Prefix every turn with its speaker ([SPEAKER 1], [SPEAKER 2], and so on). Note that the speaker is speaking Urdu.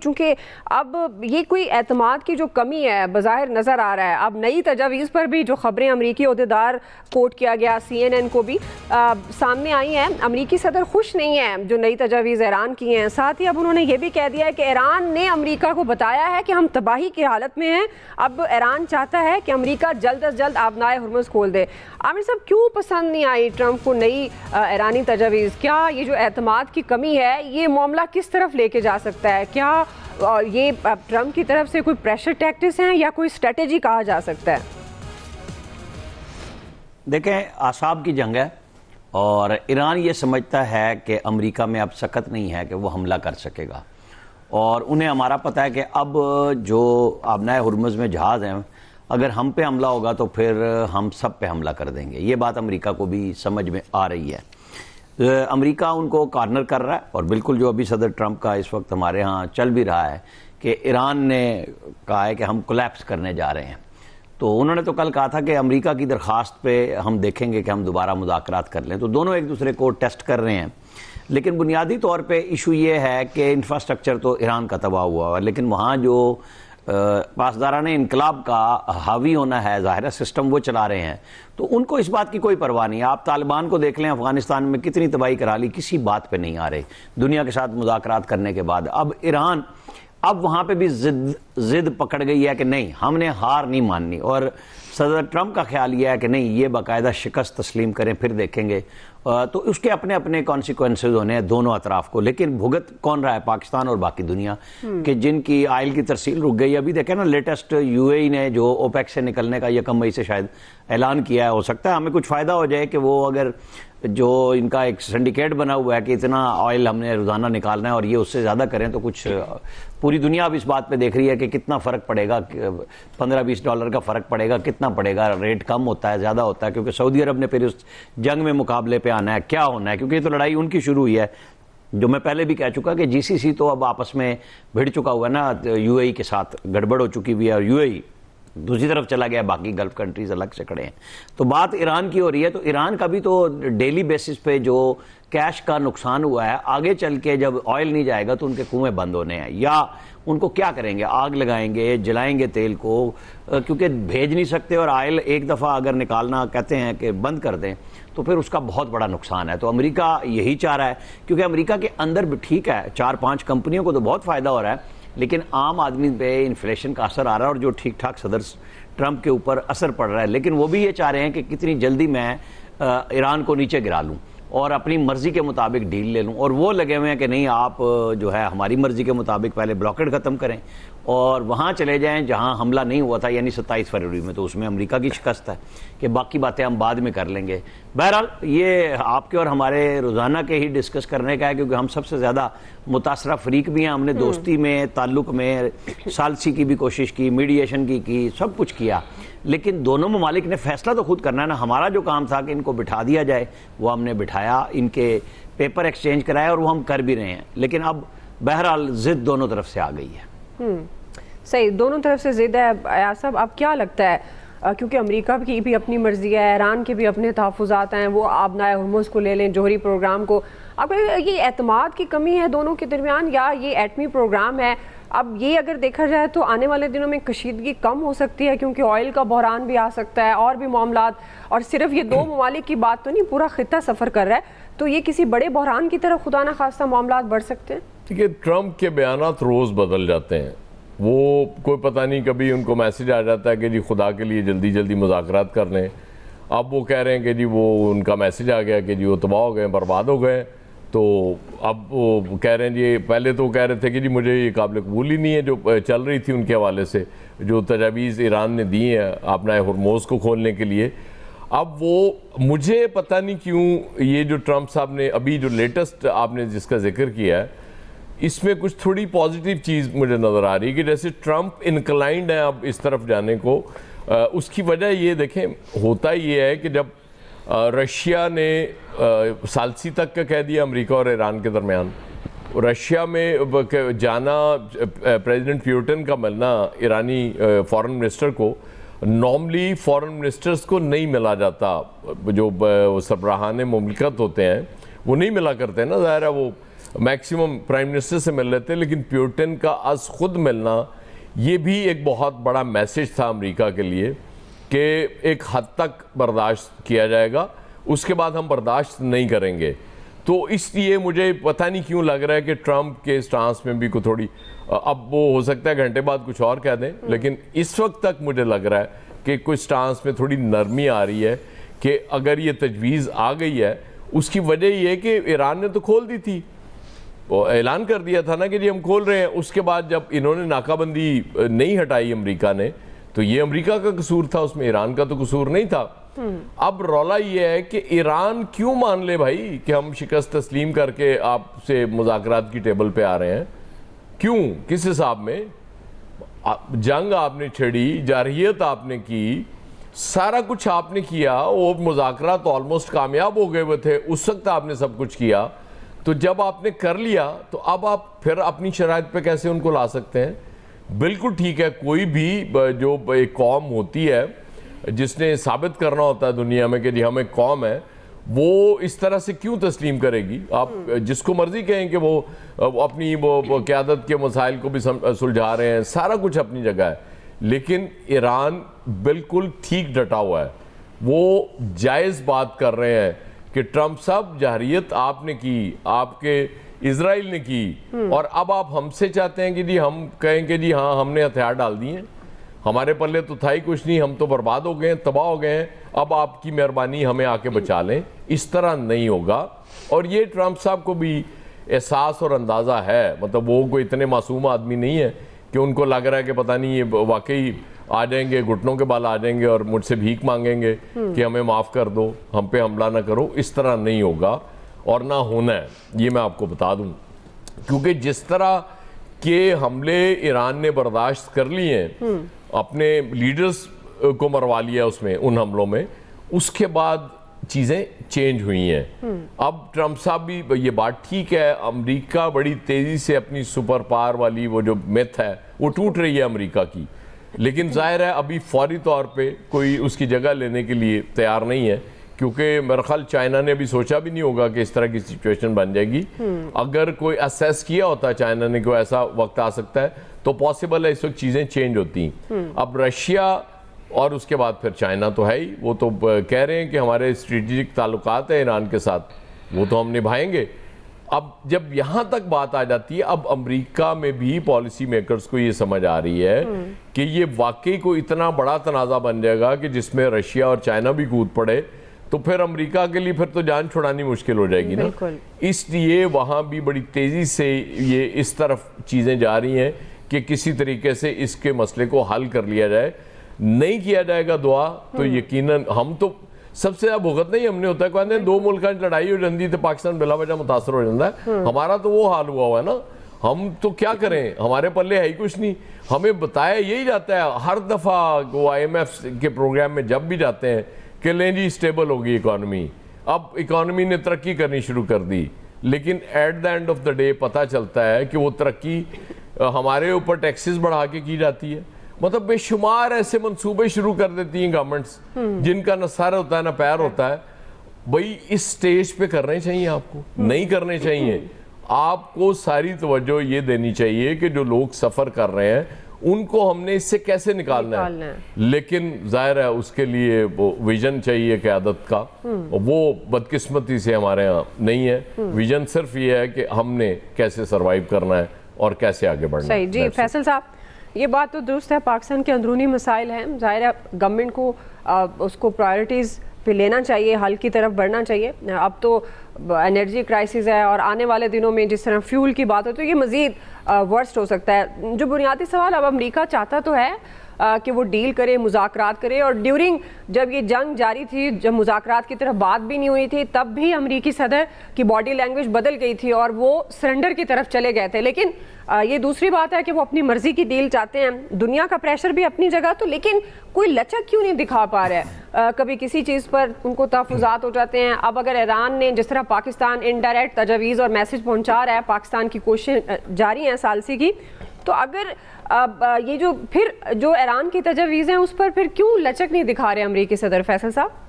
[SPEAKER 1] چونکہ اب یہ کوئی اعتماد کی جو کمی ہے بظاہر نظر آ رہا ہے. اب نئی تجاویز پر بھی جو خبریں امریکی عہدیدار کوٹ کیا گیا CNN کو بھی سامنے آئی ہیں. امریکی صدر خوش نہیں ہیں جو نئی تجاویز ایران کی ہیں. ساتھ ہی اب انہوں نے یہ بھی کہہ دیا ہے کہ ایران نے امریکہ کو بتایا ہے کہ ہم تباہی کی حالت میں ہیں. اب ایران چاہتا ہے کہ امریکہ جلد از جلد آبنائے ہرمز کھول دے. عامر صاحب کیوں پسند نہیں آئی ٹرمپ کو نئی ایرانی تجاویز؟ کیا یہ جو اعتماد کی کمی ہے یہ معاملہ کس طرف لے کے جا سکتا ہے؟ کیا یہ ٹرمپ کی طرف سے کوئی پریشر ٹیکٹس ہیں یا کوئی اسٹریٹجی کہا جا سکتا ہے؟
[SPEAKER 2] دیکھیں اعصاب کی جنگ ہے اور ایران یہ سمجھتا ہے کہ امریکہ میں اب سکت نہیں ہے کہ وہ حملہ کر سکے گا، اور انہیں ہمارا پتہ ہے کہ اب جو آبنائے ہرمز میں جہاز ہیں اگر ہم پہ حملہ ہوگا تو پھر ہم سب پہ حملہ کر دیں گے. یہ بات امریکہ کو بھی سمجھ میں آ رہی ہے. امریکہ ان کو کارنر کر رہا ہے، اور بالکل جو ابھی صدر ٹرمپ کا اس وقت ہمارے ہاں چل بھی رہا ہے کہ ایران نے کہا ہے کہ ہم کولیپس کرنے جا رہے ہیں. تو انہوں نے تو کل کہا تھا کہ امریکہ کی درخواست پہ ہم دیکھیں گے کہ ہم دوبارہ مذاکرات کر لیں. تو دونوں ایک دوسرے کو ٹیسٹ کر رہے ہیں، لیکن بنیادی طور پہ ایشو یہ ہے کہ انفراسٹرکچر تو ایران کا تباہ ہوا ہے، لیکن وہاں جو پاسداران انقلاب کا حاوی ہونا ہے، ظاہرہ سسٹم وہ چلا رہے ہیں، تو ان کو اس بات کی کوئی پرواہ نہیں. آپ طالبان کو دیکھ لیں، افغانستان میں کتنی تباہی کرا لی، کسی بات پہ نہیں آ رہے دنیا کے ساتھ مذاکرات کرنے کے بعد. اب ایران وہاں پہ بھی ضد پکڑ گئی ہے کہ نہیں، ہم نے ہار نہیں ماننی، اور صدر ٹرمپ کا خیال یہ ہے کہ نہیں، یہ باقاعدہ شکست تسلیم کریں پھر دیکھیں گے. تو اس کے اپنے اپنے کانسیکوینسز ہونے ہیں دونوں اطراف کو. لیکن بھگت کون رہا ہے؟ پاکستان اور باقی دنیا کہ جن کی آئل کی ترسیل رک گئی. ابھی دیکھیں نا لیٹسٹ UAE نے جو اوپیک سے نکلنے کا 1 مئی سے شاید اعلان کیا ہے. ہو سکتا ہے ہمیں کچھ فائدہ ہو جائے کہ وہ اگر جو ان کا ایک سنڈیکیٹ بنا ہوا ہے کہ اتنا آئل ہم نے روزانہ نکالنا ہے اور یہ اس سے زیادہ کریں، تو کچھ پوری دنیا اب اس بات پہ دیکھ رہی ہے کہ کتنا فرق پڑے گا. $15-20 کا فرق پڑے گا، کتنا پڑے گا؟ ریٹ کم ہوتا ہے، زیادہ ہوتا ہے؟ کیونکہ سعودی عرب نے پھر اس جنگ میں مقابلے پہ آنا ہے، کیا ہونا ہے؟ کیونکہ یہ تو لڑائی ان کی شروع ہوئی ہے. جو میں پہلے بھی کہہ چکا کہ GCC تو اب آپس میں بھیڑ چکا ہوا ہے نا، UAE کے ساتھ گڑبڑ ہو چکی ہوئی ہے، اور UAE دوسری طرف چلا گیا، باقی گلف کنٹریز الگ سے کھڑے ہیں. تو بات ایران کی ہو رہی ہے، تو ایران کا بھی تو ڈیلی بیسس پہ جو کیش کا نقصان ہوا ہے، آگے چل کے جب آئل نہیں جائے گا تو ان کے کنویں بند ہونے ہیں. یا ان کو کیا کریں گے؟ آگ لگائیں گے، جلائیں گے تیل کو، کیونکہ بھیج نہیں سکتے، اور آئل ایک دفعہ اگر نکالنا کہتے ہیں کہ بند کر دیں تو پھر اس کا بہت بڑا نقصان ہے. تو امریکہ یہی چاہ رہا ہے، کیونکہ امریکہ کے اندر بھی ٹھیک ہے 4-5 کمپنیوں کو تو بہت فائدہ ہو رہا ہے، لیکن عام آدمی پہ انفلیشن کا اثر آ رہا ہے، اور جو ٹھیک ٹھاک صدر ٹرمپ کے اوپر اثر پڑ رہا ہے. لیکن وہ بھی یہ چاہ رہے ہیں کہ کتنی جلدی میں ایران کو نیچے گرا لوں اور اپنی مرضی کے مطابق ڈیل لے لوں. اور وہ لگے ہوئے ہیں کہ نہیں، آپ جو ہے ہماری مرضی کے مطابق پہلے بلاکیڈ ختم کریں اور وہاں چلے جائیں جہاں حملہ نہیں ہوا تھا، یعنی 27 فروری میں. تو اس میں امریکہ کی شکست ہے کہ باقی باتیں ہم بعد میں کر لیں گے. بہرحال یہ آپ کے اور ہمارے روزانہ کے ہی ڈسکس کرنے کا ہے، کیونکہ ہم سب سے زیادہ متاثرہ فریق بھی ہیں. ہم نے دوستی میں، تعلق میں ثالثی کی بھی کوشش کی، میڈیشن کی سب کچھ کیا، لیکن دونوں ممالک نے فیصلہ تو خود کرنا ہے نا. ہمارا جو کام تھا کہ ان کو بٹھا دیا جائے وہ ہم نے بٹھایا، ان کے پیپر ایکسچینج کرائے، اور وہ ہم کر بھی رہے ہیں. لیکن اب بہرحال ضد دونوں طرف سے آ گئی ہے.
[SPEAKER 1] صحیح، دونوں طرف سے ضد ہے. ایاز صاحب اب کیا لگتا ہے، کیونکہ امریکہ کی بھی اپنی مرضی ہے، ایران کے بھی اپنے تحفظات ہیں، وہ آبنائے ہرمز کو لے لیں، جوہری پروگرام کو، اب یہ اعتماد کی کمی ہے دونوں کے درمیان یا یہ ایٹمی پروگرام ہے؟ اب یہ اگر دیکھا جائے تو آنے والے دنوں میں کشیدگی کم ہو سکتی ہے، کیونکہ آئل کا بحران بھی آ سکتا ہے اور بھی معاملات، اور صرف یہ 2 ممالک کی بات تو نہیں، پورا خطہ سفر کر رہا ہے. تو یہ کسی بڑے بحران کی طرف خدا نہ خواستہ معاملات بڑھ سکتے ہیں.
[SPEAKER 3] دیکھیے، ٹرمپ کے بیانات روز بدل جاتے ہیں. وہ کوئی پتہ نہیں، کبھی ان کو میسج آ جاتا ہے کہ جی خدا کے لیے جلدی جلدی مذاکرات کر لیں. اب وہ کہہ رہے ہیں کہ جی وہ ان کا میسج آ گیا کہ جی وہ تباہ ہو گئے، برباد ہو گئے. تو اب وہ کہہ رہے ہیں جی، پہلے تو کہہ رہے تھے کہ جی مجھے یہ قابل قبول ہی نہیں ہے جو چل رہی تھی ان کے حوالے سے، جو تجاویز ایران نے دی ہیں اپنا ہرموز کو کھولنے کے لیے. اب وہ مجھے پتہ نہیں کیوں یہ جو ٹرمپ صاحب نے ابھی جو لیٹسٹ آپ نے جس کا ذکر کیا ہے، اس میں کچھ تھوڑی پازیٹیو چیز مجھے نظر آ رہی ہے کہ جیسے ٹرمپ انکلائنڈ ہیں اب اس طرف جانے کو. اس کی وجہ یہ دیکھیں، ہوتا یہ ہے کہ جب رشیا نے ثالثی تک کا کہہ دیا امریکہ اور ایران کے درمیان، رشیا میں جانا، پریزیڈنٹ پیوٹن کا ملنا ایرانی فارن منسٹر کو، نارملی فارن منسٹرز کو نہیں ملا جاتا، جو سربراہان مملکت ہوتے ہیں وہ نہیں ملا کرتے نا. ظاہر ہے وہ میکسیمم پرائم منسٹر سے مل رہے تھے، لیکن پیوٹن کا از خود ملنا یہ بھی ایک بہت بڑا میسج تھا امریکہ کے لیے کہ ایک حد تک برداشت کیا جائے گا، اس کے بعد ہم برداشت نہیں کریں گے. تو اس لیے مجھے پتہ نہیں کیوں لگ رہا ہے کہ ٹرمپ کے سٹانس میں بھی کوئی تھوڑی، اب وہ ہو سکتا ہے گھنٹے بعد کچھ اور کہہ دیں، لیکن اس وقت تک مجھے لگ رہا ہے کہ کوئی سٹانس میں تھوڑی نرمی آ رہی ہے کہ اگر یہ تجویز آ گئی ہے، اس کی وجہ یہ ہے کہ ایران نے تو کھول دی تھی، وہ اعلان کر دیا تھا نا کہ جی ہم کھول رہے ہیں. اس کے بعد جب انہوں نے ناکہ بندی نہیں ہٹائی امریکہ نے، تو یہ امریکہ کا قصور تھا، اس میں ایران کا تو قصور نہیں تھا. اب رولا یہ ہے کہ ایران کیوں مان لے بھائی کہ ہم شکست تسلیم کر کے آپ سے مذاکرات کی ٹیبل پہ آ رہے ہیں؟ کیوں؟ کس حساب میں؟ جنگ آپ نے چھڑی، جارحیت آپ نے کی، سارا کچھ آپ نے کیا، وہ مذاکرات آلموسٹ کامیاب ہو گئے ہوئے تھے، اس وقت آپ نے سب کچھ کیا. تو جب آپ نے کر لیا تو اب آپ پھر اپنی شرائط پہ کیسے ان کو لا سکتے ہیں؟ بالکل ٹھیک ہے، کوئی بھی جو ایک قوم ہوتی ہے جس نے ثابت کرنا ہوتا ہے دنیا میں کہ جی ہم ایک قوم ہے، وہ اس طرح سے کیوں تسلیم کرے گی؟ آپ جس کو مرضی کہیں کہ وہ اپنی وہ قیادت کے مسائل کو بھی سلجھا رہے ہیں، سارا کچھ اپنی جگہ ہے، لیکن ایران بالکل ٹھیک ڈٹا ہوا ہے. وہ جائز بات کر رہے ہیں کہ ٹرمپ صاحب جارحیت آپ نے کی، آپ کے اسرائیل نے کی، اور اب آپ ہم سے چاہتے ہیں کہ جی ہم کہیں کہ جی ہاں ہم نے ہتھیار ڈال دیے ہیں، ہمارے پلے تو تھا ہی کچھ نہیں، ہم تو برباد ہو گئے ہیں، تباہ ہو گئے ہیں، اب آپ کی مہربانی ہمیں آ کے بچا لیں. اس طرح نہیں ہوگا. اور یہ ٹرمپ صاحب کو بھی احساس اور اندازہ ہے، مطلب وہ کوئی اتنے معصوم آدمی نہیں ہے کہ ان کو لگ رہا ہے کہ پتہ نہیں یہ واقعی آ جائیں گے، گھٹنوں کے بال آ جائیں گے اور مجھ سے بھیک مانگیں گے کہ ہمیں معاف کر دو، ہم پہ حملہ نہ کرو. اس طرح نہیں ہوگا اور نہ ہونا ہے، یہ میں آپ کو بتا دوں. کیونکہ جس طرح کے حملے ایران نے برداشت کر لیے ہیں، اپنے لیڈرز کو مروا لیا اس میں، ان حملوں میں، اس کے بعد چیزیں چینج ہوئی ہیں. اب ٹرمپ صاحب بھی یہ بات ٹھیک ہے، امریکہ بڑی تیزی سے اپنی سپر پاور والی وہ جو میتھ ہے وہ ٹوٹ رہی ہے امریکہ کی، لیکن ظاہر ہے ابھی فوری طور پہ کوئی اس کی جگہ لینے کے لیے تیار نہیں ہے، کیونکہ میرا خیال چائنا نے ابھی سوچا بھی نہیں ہوگا کہ اس طرح کی سچویشن بن جائے گی. اگر کوئی اسیس کیا ہوتا ہے چائنا نے کہ ایسا وقت آ سکتا ہے تو پاسبل ہے اس وقت چیزیں چینج ہوتی ہیں. اب رشیا اور اس کے بعد پھر چائنا تو ہے ہی، وہ تو کہہ رہے ہیں کہ ہمارے اسٹریٹجک تعلقات ہیں ایران کے ساتھ، وہ تو ہم نبھائیں گے. اب جب یہاں تک بات آ جاتی ہے، اب امریکہ میں بھی پالیسی میکرز کو یہ سمجھ آ رہی ہے کہ یہ واقعی کوئی اتنا بڑا تنازع بن جائے گا کہ جس میں رشیا اور چائنا بھی کود پڑے تو پھر امریکہ کے لیے پھر تو جان چھڑانی مشکل ہو جائے گی نا. اس لیے وہاں بھی بڑی تیزی سے یہ اس طرف چیزیں جا رہی ہیں کہ کسی طریقے سے اس کے مسئلے کو حل کر لیا جائے. نہیں کیا جائے گا دعا تو یقیناً ہم تو سب سے زیادہ بھگتنا ہی ہم نے ہوتا ہے. کہتے ہیں دو ملکوں کی لڑائی ہو جاتی تو پاکستان بلا وجہ متاثر ہو جاتا ہے. ہمارا تو وہ حال ہوا ہے نا، ہم تو کیا کریں، ہمارے پلے ہے ہی کچھ نہیں. ہمیں بتایا یہی جاتا ہے ہر دفعہ وہ IMF کے پروگرام میں جب بھی جاتے ہیں کہ لیں جی اسٹیبل ہوگی اکانومی، اب اکانومی نے ترقی کرنی شروع کر دی، لیکن at the end of the day پتہ چلتا ہے کہ وہ ترقی ہمارے اوپر ٹیکسز بڑھا کے کی جاتی ہے. مطلب بے شمار ایسے منصوبے شروع کر دیتی ہیں گورنمنٹس جن کا نہ سر ہوتا ہے نہ پیر ہوتا ہے. بھئی اس سٹیج پہ کرنے چاہیے، آپ کو نہیں کرنے چاہیے. آپ کو ساری توجہ یہ دینی چاہیے کہ جو لوگ سفر کر رہے ہیں ان کو ہم نے اس سے کیسے نکالنا ہے. لیکن ظاہر ہے اس کے لیے وہ ویژن چاہیے قیادت کا، وہ بدقسمتی سے ہمارے ہاں نہیں ہے. ویژن صرف یہ ہے کہ ہم نے کیسے سروائیو کرنا ہے اور کیسے آگے بڑھنا ہے.
[SPEAKER 1] صحیح. جی فیصل صاحب، یہ بات تو درست ہے، پاکستان کے اندرونی مسائل ہیں، ظاہر ہے گورنمنٹ کو اس کو پرائیورٹیز پہ لینا چاہیے، حل کی طرف بڑھنا چاہیے. اب تو انرجی کرائسس ہے اور آنے والے دنوں میں جس طرح فیول کی بات ہو تو یہ مزید ورسٹ ہو سکتا ہے. جو بنیادی سوال اب امریکہ چاہتا تو ہے کہ وہ ڈیل کرے، مذاکرات کرے، اور ڈیورنگ جب یہ جنگ جاری تھی، جب مذاکرات کی طرف بات بھی نہیں ہوئی تھی، تب بھی امریکی صدر کی باڈی لینگویج بدل گئی تھی اور وہ سرنڈر کی طرف چلے گئے تھے. لیکن یہ دوسری بات ہے کہ وہ اپنی مرضی کی ڈیل چاہتے ہیں. دنیا کا پریشر بھی اپنی جگہ تو، لیکن کوئی لچک کیوں نہیں دکھا پا رہا ہے؟ کبھی کسی چیز پر ان کو تحفظات ہو جاتے ہیں. اب اگر ایران نے جس طرح پاکستان انڈائریکٹ تجاویز اور میسج پہنچا رہا ہے، پاکستان کی کوشش جاری ہیں ثالثی کی، تو اگر یہ جو ایران کی تجاویز ہیں اس پر پھر کیوں لچک نہیں دکھا رہے امریکی صدر؟ فیصل صاحب